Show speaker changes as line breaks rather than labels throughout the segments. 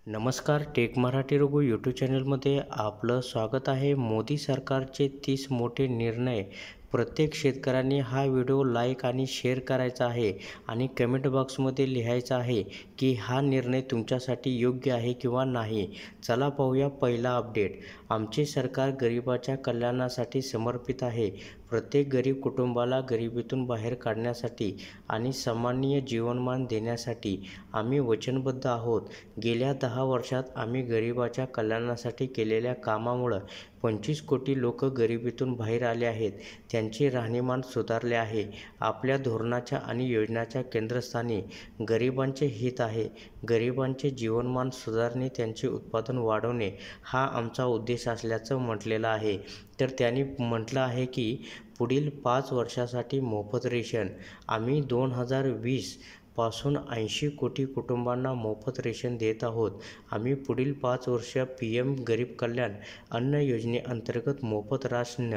नमस्कार. Take Marathi Raghu YouTube चॅनलमध्ये आपलं स्वागत आहे. मोदी सरकारचे 30 मोठे निर्णय. प्रत्येक शेतकऱ्यांनी हा व्हिडिओ लाईक आणि शेअर करायचा आहे आणि कमेंट बॉक्समध्ये लिहायचं आहे की हा निर्णय तुमच्यासाठी योग्य आहे किंवा नाही. चला पाहूया पहिला अपडेट. आमचे सरकार गरिबाच्या कल्याणासाठी समर्पित आहे. प्रत्येक गरीब कुटुंबाला गरिबीतून बाहेर काढण्यासाठी आणि सन्माननीय जीवनमान देण्यासाठी आम्ही वचनबद्ध आहोत. गेल्या 10 वर्षात आम्ही गरिबाच्या कल्याणासाठी केलेल्या कामामुळे 25 कोटी लोक गरिबीतून बाहेर आले आहेत. त्यांचे राहणीमान सुधारले आहे. आपल्या धोरणाच्या आणि योजनांच्या केंद्रस्थानी गरिबांचे हित आहे. गरिबांचे जीवनमान सुधारणे, त्यांचे उत्पादन वाढवणे हा आमचा उद्देश असल्याचं म्हटलेलं आहे. तर त्यांनी म्हटलं आहे की पुढील 5 वर्षासाठी मोफत रेशन. आम्ही 2020 पासून 80 कोटी कुटुंबांना मोफत रेशन देत आहोत. आम्ही पुढील 5 वर्ष PM गरीब कल्याण अन्न योजनेअंतर्गत मोफत राशन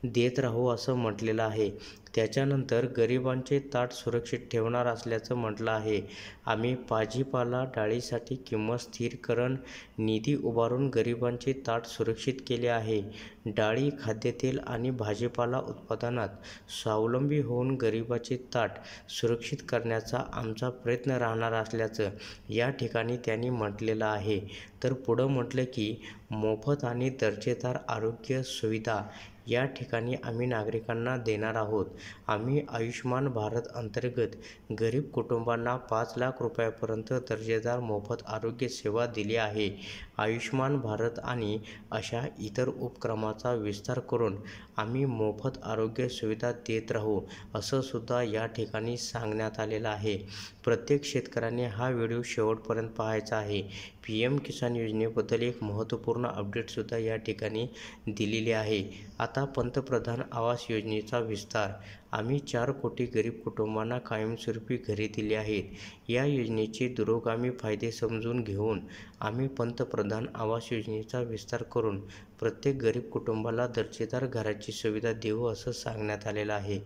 देत राहू असं म्हटलेलं आहे. त्याच्यानंतर गरिबांचे ताट सुरक्षित ठेवणार असल्याचं म्हटलं आहे. आम्ही भाजीपाला डाळीसाठी किंमत स्थिरीकरण निधी उभारून गरिबांचे ताट सुरक्षित केले आहे. डाळी, खाद्यतेल आणि भाजीपाला उत्पादनात स्वावलंबी होऊन गरिबाचे ताट सुरक्षित करण्याचा आमचा प्रयत्न राहणार असल्याचं या ठिकाणी त्यांनी म्हटलेलं आहे. तर पुढं म्हटलं की मोफत आणि दर्जेदार आरोग्य सुविधा या ठिकाणी आम्ही नागरिकांना देणार आहोत. आम्ही आयुष्मान भारत अंतर्गत गरीब कुटुंबांना 5 लाख रुपयापर्यंत दर्जेदार मोफत आरोग्य सेवा दिली आहे. आयुष्मान भारत आणि अशा इतर उपक्रमाचा विस्तार करून आम्ही मोफत आरोग्य सुविधा देत राहू असं सुद्धा या ठिकाणी सांगण्यात आलेलं आहे. प्रत्येक शेतकऱ्याने हा व्हिडिओ शेवटपर्यंत पाहायचा आहे. PM किसान योजनेबद्दल एक महत्त्वपूर्ण अपडेटसुद्धा या ठिकाणी दिलेली आहे. आता पंतप्रधान आवास योजनेचा विस्तार. आम्ही 4 कोटी गरीब कुटुंबांना कायमस्वरूपी घरे दिली आहेत. या योजनेचे दूरगामी फायदे समजून घेऊन आम्ही पंतप्रधान आवास योजनेचा विस्तार करून प्रत्येक गरीब कुटुंबाला दर्जेदार घराची सुविधा देऊ असं सांगण्यात आलेलं आहे.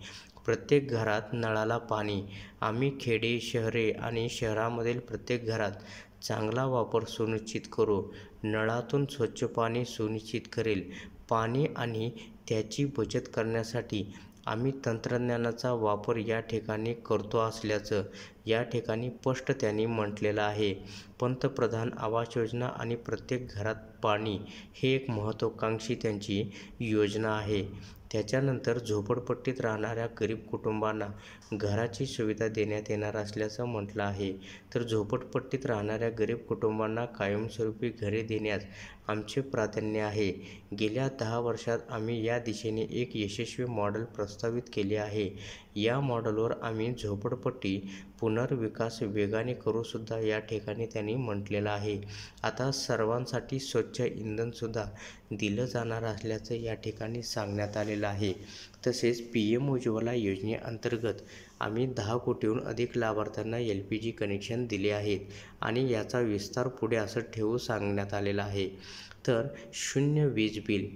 प्रत्येक घरात नळाला पाणी. आम्ही खेडे, शहरे आणि शहरामधील प्रत्येक घरात चांगला वापर सुनिश्चित करू. नळातून स्वच्छ पाणी सुनिश्चित करेल. पाणी आणि त्याची बचत करण्यासाठी आम्ही तंत्रज्ञानाचा वापर या ठिकाणी करतो असल्याचं या ठिकाणी स्पष्ट त्यांनी म्हटलेलं आहे. पंतप्रधान आवास योजना आणि प्रत्येक घरात पाणी हे एक महत्त्वाकांक्षी त्यांची योजना आहे. त्याच्यानंतर झोपडपट्टीत राहणाऱ्या गरीब कुटुंबांना घराची सुविधा देण्यात येणार असल्याचं म्हटलं आहे. तर झोपडपट्टीत राहणाऱ्या गरीब कुटुंबांना कायमस्वरूपी घरे देण्यास आमचे प्राधान्य आहे. गेल्या 10 वर्षात आम्ही या दिशेने एक यशस्वी मॉडेल प्रस्तावित केले आहे. या मॉडेलवर आम्ही झोपडपट्टी पुनर्विकास वेगाने करूसुद्धा या ठिकाणी त्यांनी म्हटलेलं आहे. आता सर्वांसाठी स्वच्छ इंधनसुद्धा दिलं जाणार असल्याचं या ठिकाणी सांगण्यात आलेलं आहे. तसेच PM उज्ज्वला योजनेअंतर्गत आम्ही 10 कोटीहून अधिक लाभार्थ्यांना LPG कनेक्शन दिले आहेत आणि याचा विस्तार पुढे असं ठेवू सांगण्यात आलेलं आहे. तर 0 वीज बिल.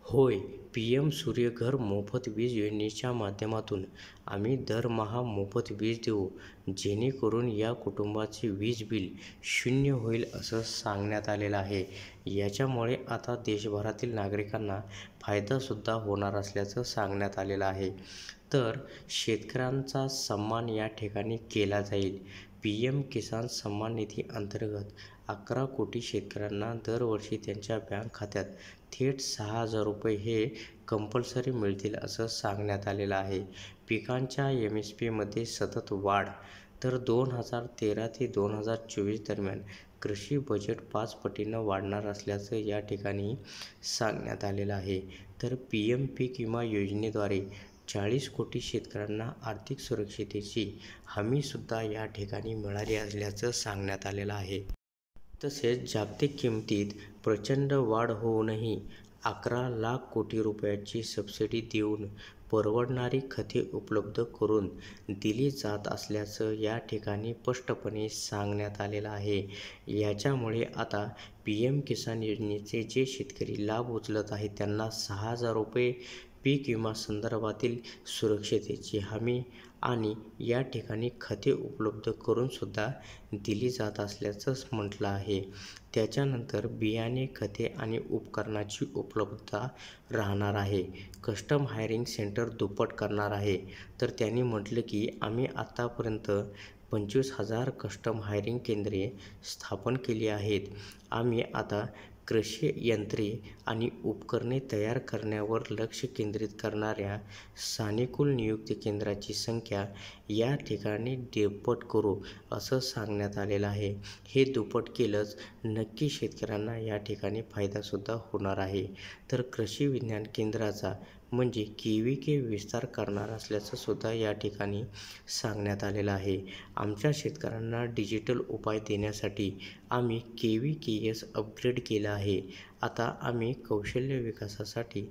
होय, PM सूर्यघर मोफत वीज योजनेच्या माध्यमातून आम्ही दरमहा मोफत वीज देऊ, जेणेकरून या कुटुंबाचे वीज बिल 0 होईल असं सांगण्यात आलेलं आहे. याच्यामुळे आता देशभरातील नागरिकांना फायदासुद्धा होणार असल्याचं सांगण्यात आलेलं आहे. तर शेतकऱ्यांचा सन्मान या ठिकाणी केला जाईल. PM किसान सन्मान निधी अंतर्गत 11 कोटी शेतकऱ्यांना दरवर्षी त्यांच्या बँक खात्यात थेट 6,000 रुपये हे कंपल्सरी मिळतील असं सांगण्यात आलेलं आहे. पिकांच्या MSPमध्ये सतत वाढ. तर 2013 ते 2024 दरम्यान कृषी बजेट 5 पटीनं वाढणार असल्याचं या ठिकाणी सांगण्यात आलेलं आहे. तर PM पीक विमा योजनेद्वारे 40 कोटी शेतकऱ्यांना आर्थिक सुरक्षिततेची हमीसुद्धा या ठिकाणी मिळाली असल्याचं सांगण्यात आलेलं आहे. तसेच जागतिक किमतीत प्रचंड वाढ होऊनही 11 लाख कोटी रुपयाची सबसिडी देऊन परवडणारी खते उपलब्ध करून दिली जात असल्याचं या ठिकाणी स्पष्टपणे सांगण्यात आलेलं आहे. याच्यामुळे आता PM किसान योजनेचे जे शेतकरी लाभ उचलत आहेत त्यांना 6,000 रुपये पीक विमा संदर्भातील सुरक्षिततेची हमी आणि या ठिकाणी खते उपलब्ध करूनसुद्धा दिली जात असल्याचं म्हटलं आहे. त्याच्यानंतर बियाणे, खते आणि उपकरणाची उपलब्धता राहणार आहे. कस्टम हायरिंग सेंटर दुप्पट करणार आहे. तर त्यांनी म्हटलं की आम्ही आत्तापर्यंत 25,000 कस्टम हायरिंग केंद्रे स्थापन केली आहेत. आम्ही आता कृषी यंत्रे आणि उपकरणे तयार करण्यावर लक्ष केंद्रित करणाऱ्या सानुकूल नियुक्ती केंद्राची संख्या या ठिकाणी दुप्पट करू असं सांगण्यात आलेलं आहे. हे दुप्पट केलंच नक्की शेतकऱ्यांना या ठिकाणी फायदासुद्धा होणार आहे. तर कृषी विज्ञान केंद्राचा म्हणजे KVK विस्तार करणार असल्याचं सुद्धा या ठिकाणी सांगण्यात आलेलं आहे. आमच्या शेतकऱ्यांना डिजिटल उपाय देण्यासाठी आम्ही KVKS अपग्रेड केलं आहे. आता आम्ही कौशल्य विकासासाठी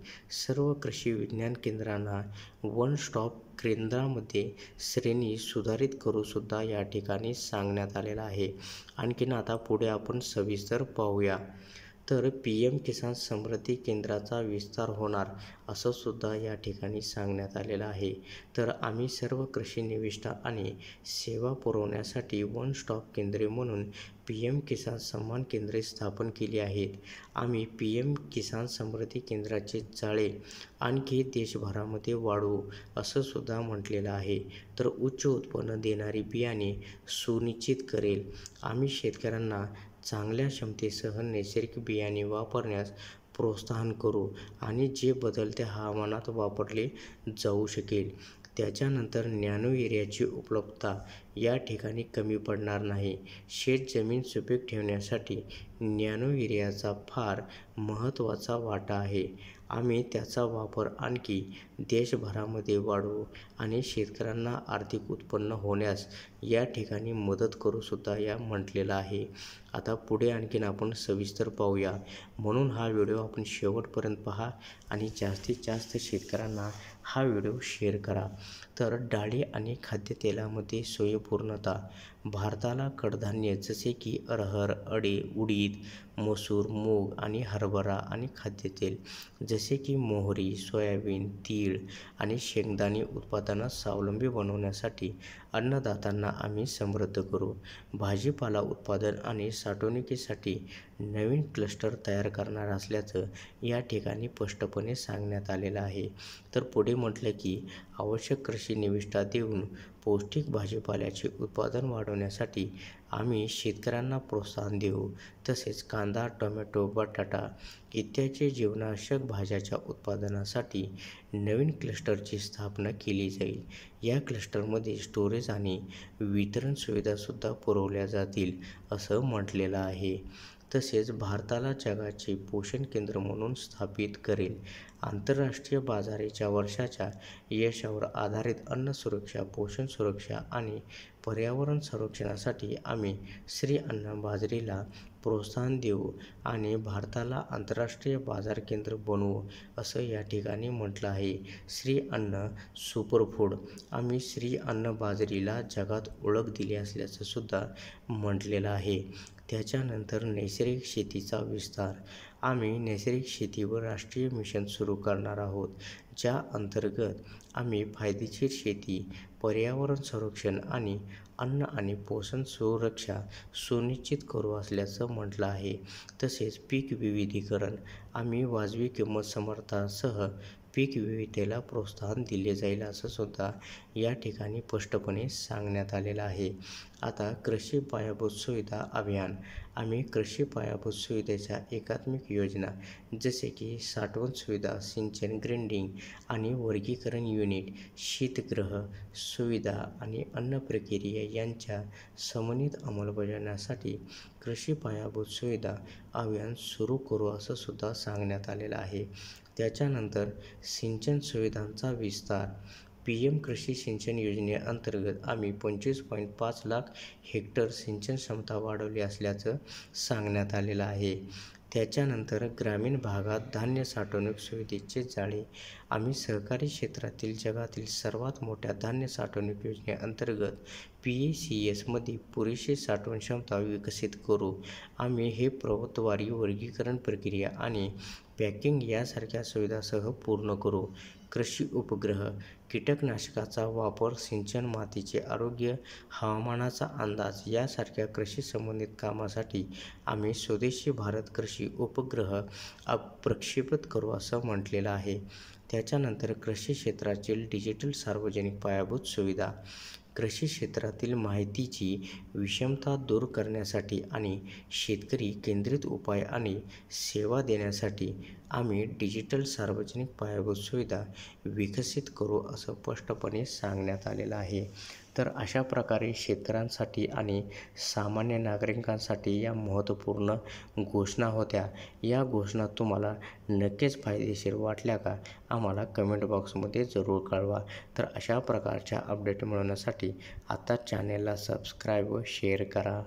सर्व कृषी विज्ञान केंद्रांना वन स्टॉप केंद्रामध्ये श्रेणी सुधारित करूसुद्धा या ठिकाणी सांगण्यात आलेलं आहे. आणखीन आता पुढे आपण सविस्तर पाहूया. तर PM किसान समृद्धी केंद्राचा विस्तार होणार असं सुद्धा या ठिकाणी सांगण्यात आलेलं आहे. तर आम्ही सर्व कृषी निविष्ठा आणि सेवा पुरवण्यासाठी वन स्टॉप केंद्रे म्हणून PM किसान सन्मान केंद्रे स्थापन केली आहेत. आम्ही PM किसान समृद्धी केंद्राचे जाळे आणखी देशभरामध्ये वाढवू असं सुद्धा म्हटलेलं आहे. तर उच्च उत्पन्न देणारी बियाणे सुनिश्चित करेल. आम्ही शेतकऱ्यांना चांगल्या क्षमतेसह नैसर्गिक बियाणे वापरण्यास प्रोत्साहन करू आणि जे बदलत्या हवामानात वापरले जाऊ शकेल. त्याच्यानंतर नॅनो युरियाची उपलब्धता या ठिकाणी कमी पडणार नाही. शेतजमीन सुपीक ठेवण्यासाठी नॅनो युरियाचा फार महत्त्वाचा वाटा आहे. आम्ही त्याचा वापर आणखी देशभरामध्ये वाढवू आणि शेतकऱ्यांना आर्थिक उत्पन्न होण्यास या ठिकाणी मदत करूसुद्धा या म्हटलेलं आहे. आता पुढे आणखीन आपण सविस्तर पाहूया. म्हणून हा व्हिडिओ आपण शेवटपर्यंत पहा आणि जास्तीत जास्त शेतकऱ्यांना हा व्हिडिओ शेअर करा. तर डाळी आणि खाद्यतेलामध्ये स्वयंपूर्णता. भारताला कडधान्ये जसे की अरहर, उडीद, मसूर, मूग आणि हरभरा आणि खाद्यतेल जसे की मोहरी, सोयाबीन, तीळ आणि शेंगदाणे उत्पादनात स्वावलंबी बनवण्यासाठी अन्नदात्यांना आम्ही समृद्ध करू. भाजीपाला उत्पादन आणि साठवणुकीसाठी नवीन क्लस्टर तयार करणार असल्याचं या ठिकाणी स्पष्टपणे सांगण्यात आलेलं आहे. तर पुढे म्हटलं की आवश्यक कृषी निविष्ठा देऊन पौष्टिक भाजीपाल्याचे उत्पादन वाढवण्यासाठी आम्ही शेतकऱ्यांना प्रोत्साहन देऊ. तसेच कांदा, टोमॅटो, बटाटा इत्यादी जीवनावश्यक भाज्याच्या उत्पादनासाठी नवीन क्लस्टरची स्थापना केली जाईल. या क्लस्टरमध्ये स्टोरेज आणि वितरण सुविधासुद्धा पुरवल्या जातील असं म्हटलेलं आहे. तसेच भारताला जगाचे पोषण केंद्र म्हणून स्थापित करेल. आंतरराष्ट्रीय बाजाराच्या वर्षाच्या यशावर आधारित अन्न सुरक्षा, पोषण सुरक्षा आणि पर्यावरण संरक्षणासाठी आम्ही श्री अन्न बाजरीला प्रोत्साहन देऊ आणि भारताला आंतरराष्ट्रीय बाजार केंद्र बनवू असं या ठिकाणी म्हटलं आहे. श्री अन्न सुपरफूड. आम्ही श्री अन्न बाजरीला जगात ओळख दिली असल्याचं सुद्धा म्हटलेलं आहे. त्याच्यानंतर नैसर्गिक शेतीचा विस्तार. आम्ही नैसर्गिक शेतीवर राष्ट्रीय मिशन सुरू करणार आहोत, ज्या अंतर्गत आम्ही फायदेशीर शेती, पर्यावरण संरक्षण आणि अन्न आणि पोषण सुरक्षा सुनिश्चित करू असल्याचं म्हटलं आहे. तसेच पीक विविधीकरण. आम्ही वाजवी किंमत समर्थनासह पीक विविधतेला प्रोत्साहन दिले जाईल असं सुद्धा या ठिकाणी स्पष्टपणे सांगण्यात आलेलं आहे. आता कृषी पायाभूत सुविधा अभियान. आम्ही कृषी पायाभूत सुविधेच्या एकात्मिक योजना जसे की साठवण सुविधा, सिंचन, ग्रेडिंग आणि वर्गीकरण युनिट, शीतगृह सुविधा आणि अन्न प्रक्रिया यांच्या समन्वित अंमलबजावणीसाठी कृषी पायाभूत सुविधा अभियान सुरू करू असं सुद्धा सांगण्यात आलेलं आहे. त्याच्यानंतर सिंचन सुविधांचा विस्तार. PM कृषी सिंचन योजनेअंतर्गत आम्ही 25.5 लाख हेक्टर सिंचन क्षमता वाढवली असल्याचं सांगण्यात आलेलं आहे. त्याच्यानंतर ग्रामीण भागात धान्य साठवणूक सुविधेचे जाळे. आम्ही सहकारी क्षेत्रातील जगातील सर्वात मोठ्या धान्य साठवणूक योजनेअंतर्गत PACSमध्ये पुरेशी साठवण क्षमता विकसित करू. आम्ही हे प्रतवारी वर्गीकरण प्रक्रिया आणि पॅकिंग यासारख्या सुविधांसह पूर्ण करू. कृषी उपग्रह, कीटकनाशकाचा वापर, सिंचन, मातीचे आरोग्य, हवामानाचा अंदाज यासारख्या कृषी संबंधित कामासाठी आम्ही स्वदेशी भारत कृषी उपग्रह प्रक्षेपित करू असं म्हटलेलं आहे. त्याच्यानंतर कृषी क्षेत्रातील डिजिटल सार्वजनिक पायाभूत सुविधा. कृषी क्षेत्रातील माहितीची विषमता दूर करण्यासाठी आणि शेतकरी केंद्रित उपाय आणि सेवा देण्यासाठी आम्ही डिजिटल सार्वजनिक पायाभूत सुविधा विकसित करू असं स्पष्टपणे सांगण्यात आलेलं आहे. तर अशा प्रकारे शेतकऱ्यांसाठी आणि सामान्य नागरिकांसाठी या महत्त्वपूर्ण घोषणा होत्या. या घोषणा तुम्हाला नक्कीच फायदेशीर वाटल्या का? आम्हाला कमेंट बॉक्समध्ये जरूर कळवा. तर अशा प्रकारच्या अपडेट मिळवण्यासाठी आता चॅनेलला सबस्क्राईब व शेअर करा.